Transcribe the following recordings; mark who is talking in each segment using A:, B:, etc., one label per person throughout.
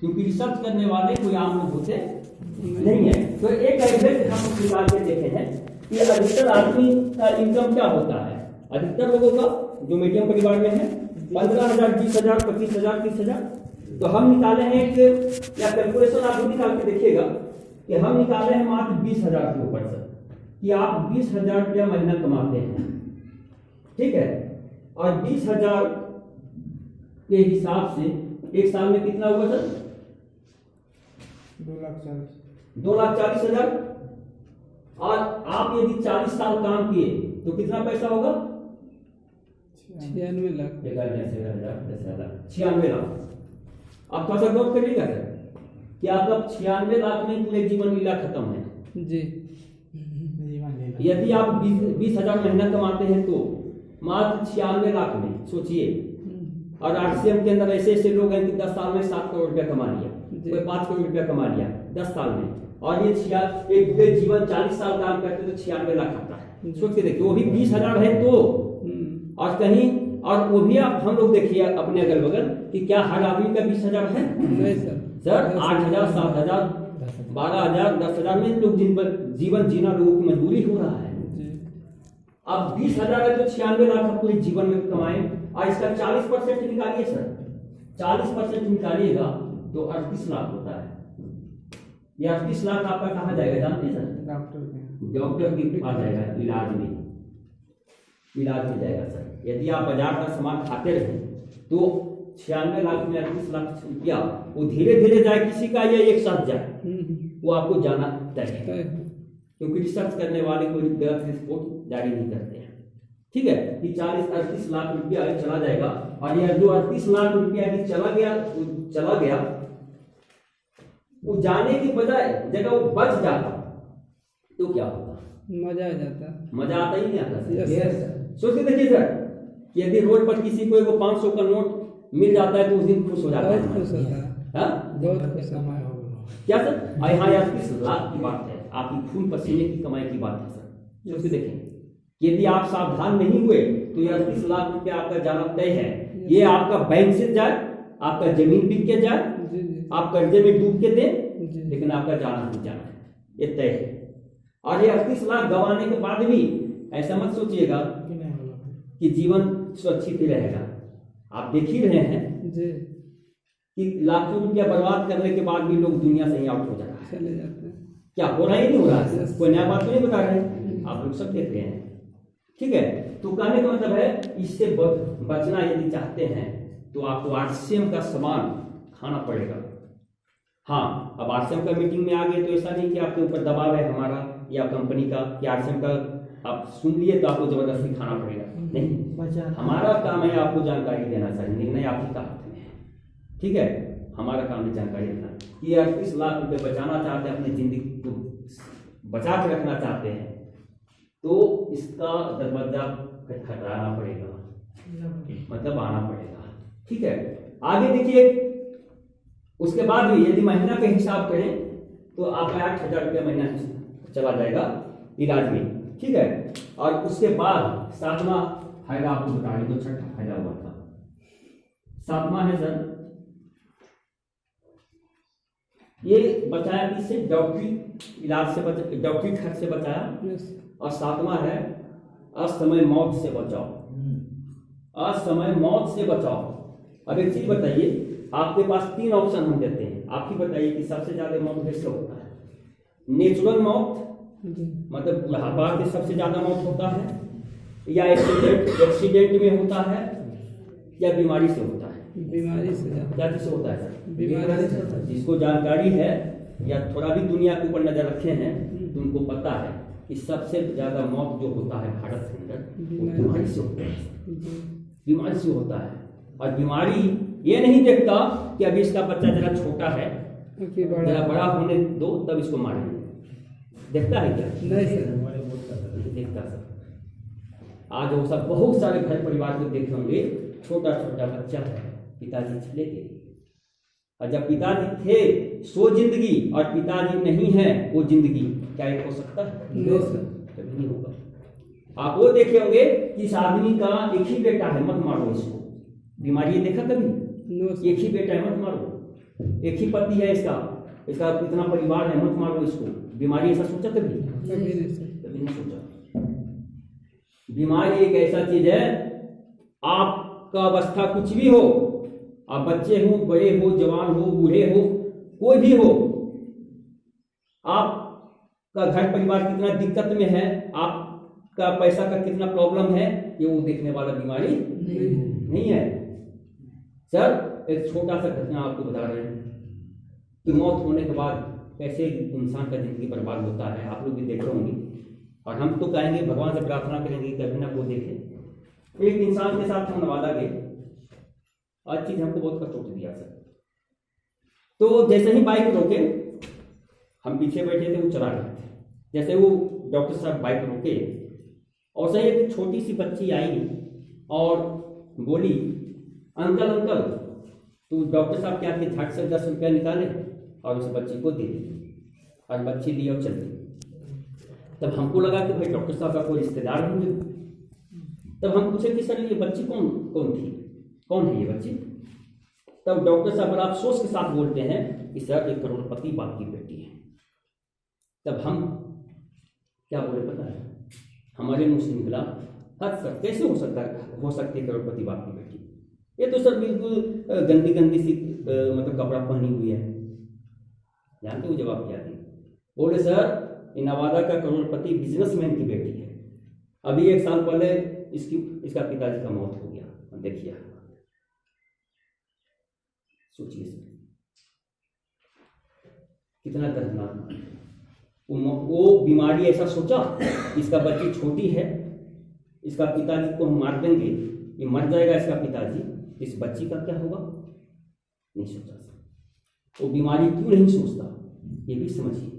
A: क्योंकि रिसर्च करने वाले कोई आम लोग होते नहीं है। तो एक एवरेज हम निकाल के देखे हैं कि अधिकतर आदमी का इनकम क्या होता है। अधिकतर लोगों का जो मीडियम परिवार में है 15,000, 20,000, 25,000, 30,000। तो हम निकाले हैं एक, या कैलकुलेशन आप भी निकाल के देखिएगा कि हम निकाले हैं मात्र 20,000 के ऊपर से कि आप 20,000 रुपया महीना कमाते हैं, ठीक है। और 20,000 के हिसाब से एक साल में कितना हुआ सर? 2,40,000। और आप यदि 40 साल काम किए तो कितना पैसा होगा?
B: 96 लाख।
A: 96 लाख। आप थोड़ा सा गौर करिएगा सर कि आपका 96 लाख में पूरे जीवन लीला खत्म है
B: जी।
A: यदि आप 20,000 महीना कमाते हैं तो मात्र 96 लाख में सोचिए। और आरसीएम के अंदर ऐसे ऐसे लोग हैं कि 10 साल में 7 करोड़ रुपया कमा लिया, कोई 5 करोड़ रुपया कमा लिया 10 साल में। और ये एक पूरे जीवन 40 साल काम करते तो 96 लाख आता है। सोच के देखिए, वो भी 20,000 है तो। और कहीं और वो भी आप हम लोग देखिए अपने अगल बगल कि क्या हर आदमी का 20,000 है?
B: नहीं
A: सर 8,000, 7,000, 12,000, 10,000 में लोग जीवन जीना लोगों की मजबूरी हो रहा है। अब 20,000 है तो 96 लाख आप पूरे जीवन में कमाए। और इसका 40% निकालिए सर, 40% निकालिएगा तो 38 लाख होता है। ये 38 लाख आपका कहाँ जाएगा जानते हैं सर? डॉक्टर के पास जाएगा, इलाज में जाएगा सर। यदि आप बाजार का सामान खाते रहे तो 96 लाख में 38 लाख रुपया वो धीरे धीरे जाए, किसी का या एक साथ जाए, वो आपको जाना तय है। क्योंकि रिसर्च करने वाले कोई गलत रिपोर्ट जारी नहीं करते हैं, ठीक है। कि 40-38 लाख रुपया चला जाएगा। और यह जो 38 लाख रुपया यदि चला गया वो जाने की बजाय जगह वो बच जाता तो क्या होता?
B: मजा आ जाता।
A: मजा आता ही नहीं आता
B: सर।
A: सोच के देखिए सर, यदि रोड पर किसी को 500 का नोट मिल जाता है तो उस दिन खुश हो जाता है।
B: बहुत खुश होता है।
A: हाँ?
B: बहुत खुश होता है।
A: क्या सर? यहाँ 38 लाख की बात है, आपकी खून पसीने की कमाई की बात है सर। सोच के देखें, यदि आप सावधान नहीं हुए तो ये 38 लाख रुपया आपका जाना तय है। ये आपका बैंक से जाए, आपका जमीन बिक के जाए, आप कर्जे में डूब के दें, लेकिन आपका जाना नहीं जाना है, ये तय है। और ये 38 लाख गंवाने के बाद भी ऐसा मत सोचिएगा कि जीवन सुरक्षित ही रहेगा। आप देख ही रहे हैं कि लाखों रुपया बर्बाद करने के बाद भी लोग दुनिया से ही आउट हो जाता है,
B: चले जाते हैं।
A: क्या हो रहा ही नहीं हो रहा है? कोई नया बात तो नहीं बता रहे हैं, आप लोग सब देख रहे हैं, ठीक है। तो कहने का मतलब है इससे बचना यदि चाहते हैं तो आपको आरसीएम का सामान खाना पड़ेगा। हाँ, अब आरसीएम का मीटिंग में आ गए तो ऐसा नहीं कि आपके ऊपर दबाव है हमारा या कंपनी का कि आरसीएम का आप सुन लिए तो आपको जबरदस्ती खाना पड़ेगा, नहीं। हमारा काम है आपको जानकारी देना चाहिए, निर्णय आप ही का हाथ में है, ठीक है। हमारा काम है जानकारी देना कि 38 लाख रुपए बचाना चाहते हैं, अपनी जिंदगी को बचा के रखना चाहते हैं तो इसका दरवाजा खटखटाना पड़ेगा, मतलब आना पड़ेगा, ठीक है। आगे देखिए, उसके बाद भी यदि महीना का हिसाब करें तो आपका 8,000 रुपया महीना चला जाएगा इलाज में, ठीक है। और उसके बाद 7वां फायदा आपको बता रहे, जो 6ठा फायदा हुआ था, 7वां है सर, ये बचाया किससे? डॉक्टरी इलाज से बचा, डॉक्टरी खर्च से बचाया। और 7वां है असमय मौत से बचाओ, असमय मौत से बचाओ। अब एक चीज बताइए, आपके पास 3 ऑप्शन हम देते हैं, आप ही बताइए कि सबसे ज्यादा मौत किससे होता है? नेचुरल मौत, मतलब बुढ़ापा से सबसे ज्यादा मौत होता है, या एक्सीडेंट में होता है, या बीमारी से होता है?
B: बीमारी से।
A: क्या किससे होता है सर?
B: बीमारी से।
A: जिसको जानकारी है या थोड़ा भी दुनिया के ऊपर नजर रखे हैं तो उनको पता है कि सबसे ज्यादा मौत जो होता है भारत के अंदर वो बीमारी से होता है, बीमारी से होता है। और बीमारी ये नहीं देखता कि अभी इसका बच्चा जरा छोटा है, जरा बड़ा होने दो तब इसको मारेंगे, देखता है क्या?
B: नहीं सर,
A: देखता सर। आज वो सब बहुत सारे घर परिवार को देखे होंगे, छोटा छोटा बच्चा है, पिताजी चले गए, और जब पिताजी थे सो जिंदगी और पिताजी नहीं है वो जिंदगी, क्या एक हो सकता है?
B: नहीं सर,
A: कभी नहीं होगा। आप वो देखे होंगे कि इस आदमी का एक ही बेटा है, मत मारो इसको, बीमारी देखा कभी? एक ही बेटा है, मत मारो। एक ही पति है इसका, इसका इतना परिवार है, मत मारो इसको। बीमारी ऐसा सोचा कभी?
B: कभी नहीं सर।
A: कभी नहीं सोचा। बीमारी एक ऐसा चीज है, आपका अवस्था कुछ भी हो, आप बच्चे हो, बड़े हो, जवान हो, बूढ़े हो, कोई भी हो, आपका घर परिवार कितना दिक्कत में है, आपका पैसा का कितना प्रॉब्लम है, ये वो देखने वाला बीमारी नहीं है। सर एक छोटा सा घटना आपको बता रहे हैं कि मौत होने के बाद कैसे इंसान का जिंदगी बर्बाद होता है, आप लोग भी देखे होंगे। और हम तो कहेंगे, भगवान से प्रार्थना करेंगे कभी ना वो देखे। एक इंसान के साथ हम नवादा गए, आज चीज हमको बहुत कष्ट दिया सर। तो जैसे ही बाइक रोके, हम पीछे बैठे थे, वो चला रहे थे। जैसे वो डॉक्टर साहब बाइक रोके और सही एक छोटी सी बच्ची आई और बोली, अंकल अंकल। तो डॉक्टर साहब क्या किए, झट से 10 रुपया निकाले और उस बच्ची को दे दी, और बच्ची दी और चल गई। तब हमको लगा कि भाई डॉक्टर साहब का कोई रिश्तेदार होंगे। तब हम पूछे कि सर ये बच्ची कौन थी, कौन है ये बच्ची? तब डॉक्टर साहब बड़ा अफसोस के साथ बोलते हैं कि सर एक करोड़पति बाप की बेटी है। तब हम क्या बोले पता है, हमारे मुंह से निकला, हद सर कैसे हो सकती है करोड़पति बाप की बेटी? ये तो सर बिल्कुल गंदी सी मतलब कपड़ा पहनी हुई है। जानते हो जवाब क्या दिया? बोले सर ये नवादा का करोड़पति बिजनेसमैन की बेटी है। अभी 1 साल पहले इसका पिताजी का मौत हो गया। देखिए, सोचिए सर कितना दर्दनाक। वो बीमारी ऐसा सोचा, इसका बच्ची छोटी है, इसका पिताजी को हम मार देंगे, ये मर जाएगा इसका पिताजी, इस बच्ची का क्या होगा? नहीं सोचा सर। वो बीमारी क्यों नहीं सोचता, ये भी समझिए।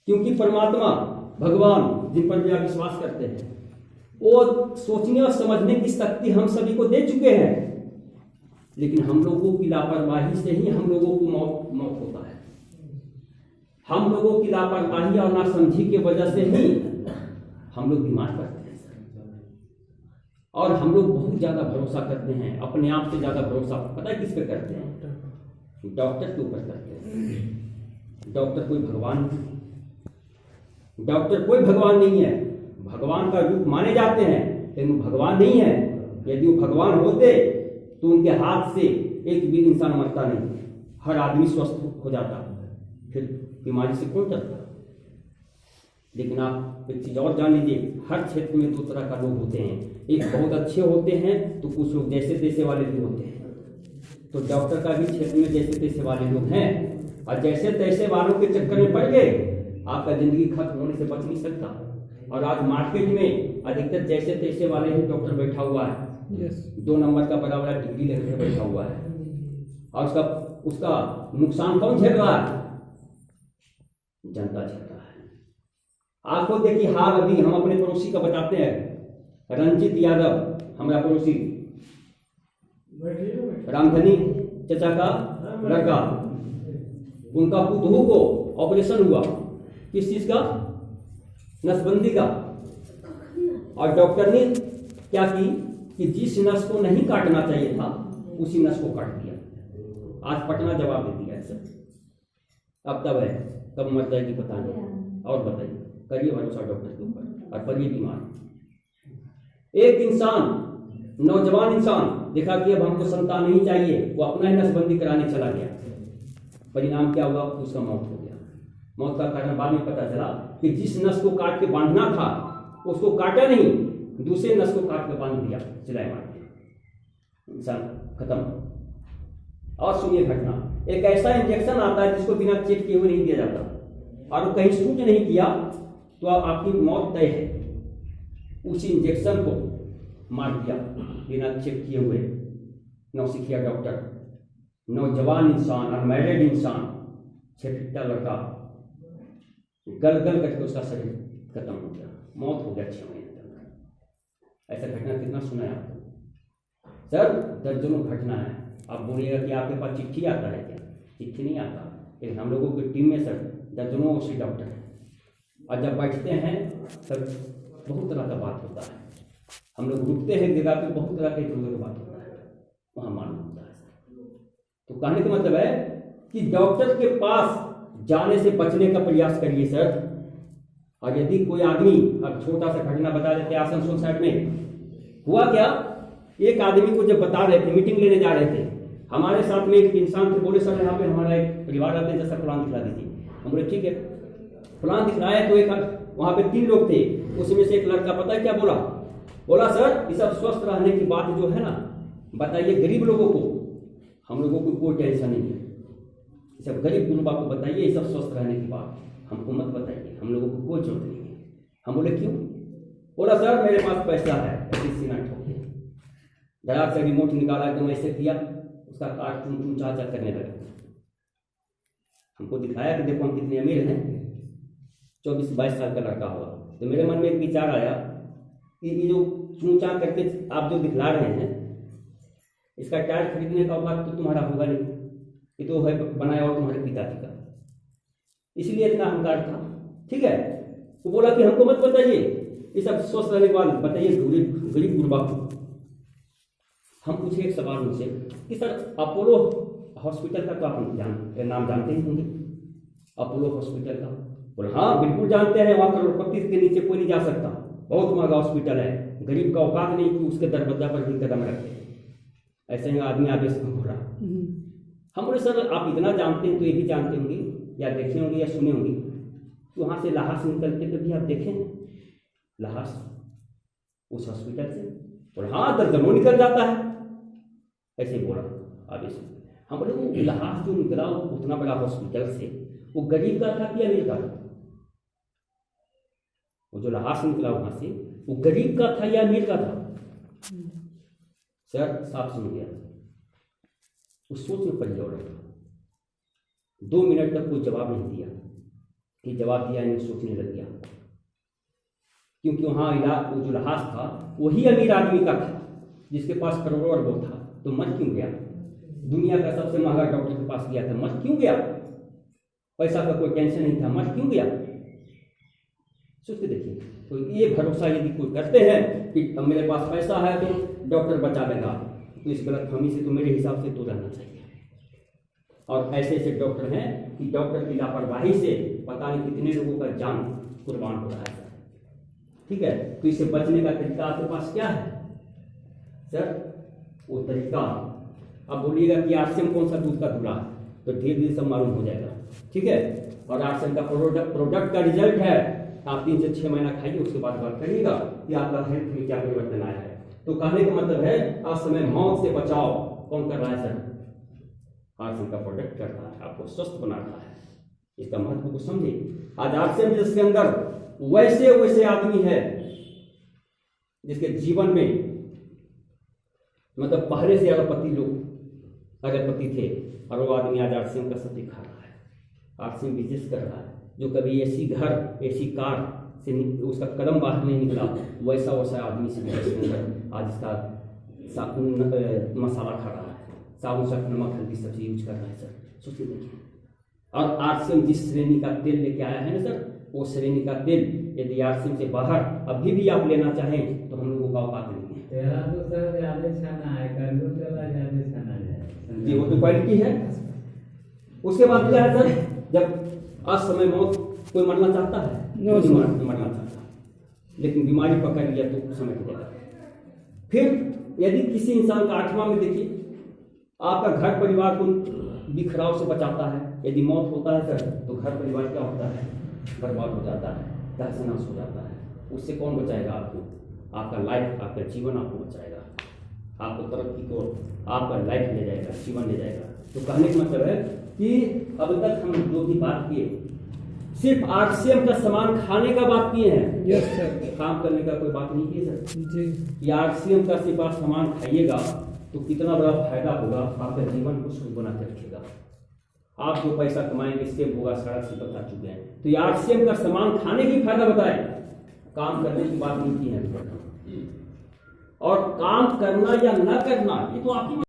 A: क्योंकि परमात्मा भगवान जिन पर भी आप विश्वास करते हैं, वो सोचने और समझने की शक्ति हम सभी को दे चुके हैं, लेकिन हम लोगों की लापरवाही से ही हम लोगों को मौत होता है। हम लोगों की लापरवाही और नासमझी की वजह से ही हम लोग बीमार पड़ते हैं सर। और हम लोग बहुत ज्यादा भरोसा करते हैं, अपने आप से ज्यादा भरोसा पता है किस पे करते हैं? डॉक्टर के ऊपर करते हैं। डॉक्टर कोई भगवान नहीं, डॉक्टर कोई भगवान नहीं है। भगवान का रूप माने जाते हैं, लेकिन भगवान नहीं है। यदि वो भगवान होते तो उनके हाथ से एक भी इंसान मरता नहीं, हर आदमी स्वस्थ हो जाता, फिर बीमारी से कौन डरता? लेकिन आप एक चीज और जान लीजिए, हर क्षेत्र में 2 तरह का लोग होते हैं। एक बहुत अच्छे होते हैं, तो कुछ लोग जैसे तैसे वाले भी होते हैं। तो डॉक्टर का भी क्षेत्र में जैसे तैसे वाले लोग हैं, और जैसे तैसे वालों के चक्कर में पड़ गए, आपका जिंदगी खत्म होने से बच नहीं सकता। और आज मार्केट में अधिकतर जैसे तैसे वाले ही डॉक्टर बैठा हुआ है। 2 नंबर का बड़ा बड़ा डिग्री लेकर बैठा हुआ है, और उसका नुकसान कौन झेल रहा है? जनता झेल रहा है। आपको देखिए, हाल अभी हम अपने पड़ोसी का बताते हैं, रंजीत यादव हमारा पड़ोसी, रामधनी चचा का लड़का, उनका पुतहू को ऑपरेशन हुआ, किस चीज का? नसबंदी का। और डॉक्टर ने क्या की कि जिस नस को नहीं काटना चाहिए था, उसी नस को काट दिया। आज पटना जवाब दे दिया सर। अब तब है, कब मर जाएगी पता नहीं। और बताइए, करिए भरोसा डॉक्टर के ऊपर और पड़िए बीमार। एक इंसान, नौजवान इंसान देखा कि अब हमको संतान नहीं चाहिए, वो अपना ही नसबंदी कराने चला गया। परिणाम क्या हुआ? उसका मौत हो गया। मौत का कारण बाद में पता चला कि जिस नस को काट के बांधना था उसको काटा नहीं, दूसरे नस को काट के बांध दिया, सिलाई मार दिया, इंसान खत्म। और सुनिए घटना, एक ऐसा इंजेक्शन आता है जिसको बिना चेक किए हुए नहीं दिया जाता, और वो कहीं शूट नहीं किया तो आपकी मौत तय है। उसी इंजेक्शन को मार दिया बिना चेक किए हुए नौसिखिया डॉक्टर। नौजवान इंसान, अनमैरिड इंसान, 6 फीट का लड़का, गल करके उसका शरीर खत्म हो गया, मौत हो गया 6 महीने तक। ऐसा घटना कितना सुना है आपको सर? दर्जनों घटना है। आप बोलिएगा कि आपके पास चिट्ठी आता है क्या? चिट्ठी नहीं आता, लेकिन हम लोगों की टीम में सर दर्जनों से डॉक्टर हैं, और जब बैठते हैं तब बहुत तरह का बात होता है। हम लोग रुकते हैं जगह पे, बहुत तरह के बात होता है, वहाँ मालूम होता है। तो कहने का मतलब है कि डॉक्टर के पास जाने से बचने का प्रयास करिए सर। और यदि कोई आदमी, अब छोटा सा घटना बता देते हैं, आसनसोल साइड में हुआ क्या, एक आदमी को जब बता रहे थे, मीटिंग लेने जा रहे थे, हमारे साथ में एक इंसान थे, बोले सर यहाँ पे हमारा एक परिवार रहते हैं, जैसा प्लान दिखला दीजिए। हम बोले ठीक है, प्लान दिखलाया तो एक वहाँ पे 3 लोग थे, उसमें से एक लड़का पता है क्या बोला सर ये सब स्वस्थ रहने की बात जो है ना, बताइए गरीब लोगों को, हम लोगों को कोई टेंशन नहीं है, ये सब गरीब गुरुबा को बताइए, ये सब स्वस्थ रहने की बात हमको मत बताइए, हम लोगों को कोई जरूरत नहीं है। हम बोले क्यों? बोला सर मेरे पास पैसा है, ऐसी सीना ठोके, दराज से रिमोट निकाला, एकदम ऐसे किया, उसका काट चुन चाचा करने लगा। हमको दिखाया कि देखो हम कितने अमीर हैं, 24-22 साल का लड़का होगा। तो मेरे मन में एक विचार आया कि ये जो चूचा करके आप जो दिखला रहे हैं, इसका टायर खरीदने का औकात तो तुम्हारा होगा नहीं, ये तो है बनाया हुआ तुम्हारे पिताजी का, इसलिए इतना अहंकार था। ठीक है, वो बोला कि हमको मत बताइए ये सब स्वस्थ रहने के बाद, बताइए गरीब गुरबा को। हम पूछे एक सवाल उनसे कि सर अपोलो हॉस्पिटल का तो आप नाम जानते ही होंगे, अपोलो हॉस्पिटल का? बोले हाँ बिल्कुल जानते हैं, वहाँ करोड़पति के नीचे कोई नहीं जा सकता, बहुत महंगा हॉस्पिटल है, गरीब का औकात नहीं कि उसके दरवाजा पर भी कदम रखे। ऐसे ही आदमी आवेश में हो रहा। हम बोले सर आप इतना जानते हैं तो ये भी जानते होंगे या देखे होंगे या सुने होंगे कि वहाँ से लाश निकलते कभी आप देखें लाश उस हॉस्पिटल से? बोले हाँ दर्जनों निकल जाता है, ऐसे ही बोला आवेश में। हम बोले वो लाश जो निकला उतना बड़ा हॉस्पिटल से, वो गरीब का था कि अमीर का था? वो जो लाश निकला वहां से वो गरीब का था या अमीर का था? सर साफ सुन गया, उस सोच में पड़ गया। 2 मिनट तक कोई जवाब नहीं दिया, कि जवाब दिया नहीं, सोचने लग गया, क्योंकि वहां वो जो लाश था वही अमीर आदमी का था जिसके पास करोड़ों अरबों था। तो मर क्यों गया? दुनिया का सबसे महंगा डॉक्टर के पास गया था, मर क्यों गया? पैसा का कोई टेंशन नहीं था, मर क्यों गया? सोच के देखिए। तो ये भरोसा यदि कोई करते हैं कि अब मेरे पास पैसा है तो डॉक्टर बचा देगा, तो इस गलतफहमी से तो मेरे हिसाब से तो रहना चाहिए। और ऐसे ऐसे डॉक्टर हैं कि डॉक्टर की लापरवाही से पता नहीं कितने लोगों का जान कुर्बान हो रहा है। ठीक है, तो इससे बचने का तरीका आपके पास क्या है सर? वो तरीका अब बोलिएगा कि आरसीएम कौन सा दूध का धुला है, तो धीरे धीरे सब मालूम हो जाएगा। ठीक है, और आरसीएम का प्रोडक्ट का रिजल्ट है, आप 3 से 6 महीना खाइए, उसके बाद बात करिएगा कि आपका हेल्थ में क्या परिवर्तन आया है। तो कहने का मतलब है आज समय मौत से बचाव कौन कर रहा है सर? आरसीएम का प्रोडक्ट करता है, आपको स्वस्थ बनाता है। इसका महत्व को समझे। आज आरसीएम जिसके अंदर वैसे आदमी है जिसके जीवन में मतलब पहले से अरबपति थे, और वो आदमी आज आरसीएम का सब्जी खा रहा है, आरसीएम बिजनेस कर रहा है। जो कभी एसी घर एसी कार से उसका कदम बाहर नहीं निकला, वैसा आदमी से आज इसका मसाला खा रहा है, साबुन सर्फ नमक हल्दी सब्जी यूज कर रहा है सर। सोचिए देखिए। और आरसीएम जिस श्रेणी का तेल लेके आया है ना सर, वो श्रेणी का तेल यदि आरसीएम से बाहर अभी भी आप लेना चाहें तो हम लोगों का औकात नहीं है।
C: तेरा तो सर ज्यादा छाना है, कद्दू तेला ज्यादा छाना है
A: जी, वो तो क्वालिटी है। उसके बाद क्या है सर, जब आज समय मौत कोई मरना चाहता है? नहीं मरना चाहता, लेकिन बीमारी पकड़ लिया तो समय मिलेगा। फिर यदि किसी इंसान का 8वां में देखिए, आपका घर परिवार को बिखराव से बचाता है। यदि मौत होता है सर तो घर परिवार क्या होता है? बर्बाद हो जाता है, तहस-नहस हो जाता है। उससे कौन बचाएगा आपको? आपका लाइफ, आपका जीवन आपको बचाएगा, आपको तरक्की को आपका लाइफ ले जाएगा, जीवन ले जाएगा। तो कहने का मतलब है कि अब तक हम जो भी बात किए सिर्फ आरसीएम का सामान खाने का बात किए हैं।
B: Yes sir.
A: काम करने का कोई बात नहीं की सर।
B: जी।
A: ये आरसीएम का सिर्फ आप सामान खाइएगा तो कितना बड़ा फायदा होगा, आपका जीवन को शुभ बना के रखेगा। आप जो पैसा कमाएंगे सेव होगा, सारा से बता चुके हैं। तो ये आरसीएम का सामान खाने की फायदा बताए, काम करने की बात नहीं की है। और काम करना या न करना ये तो आपकी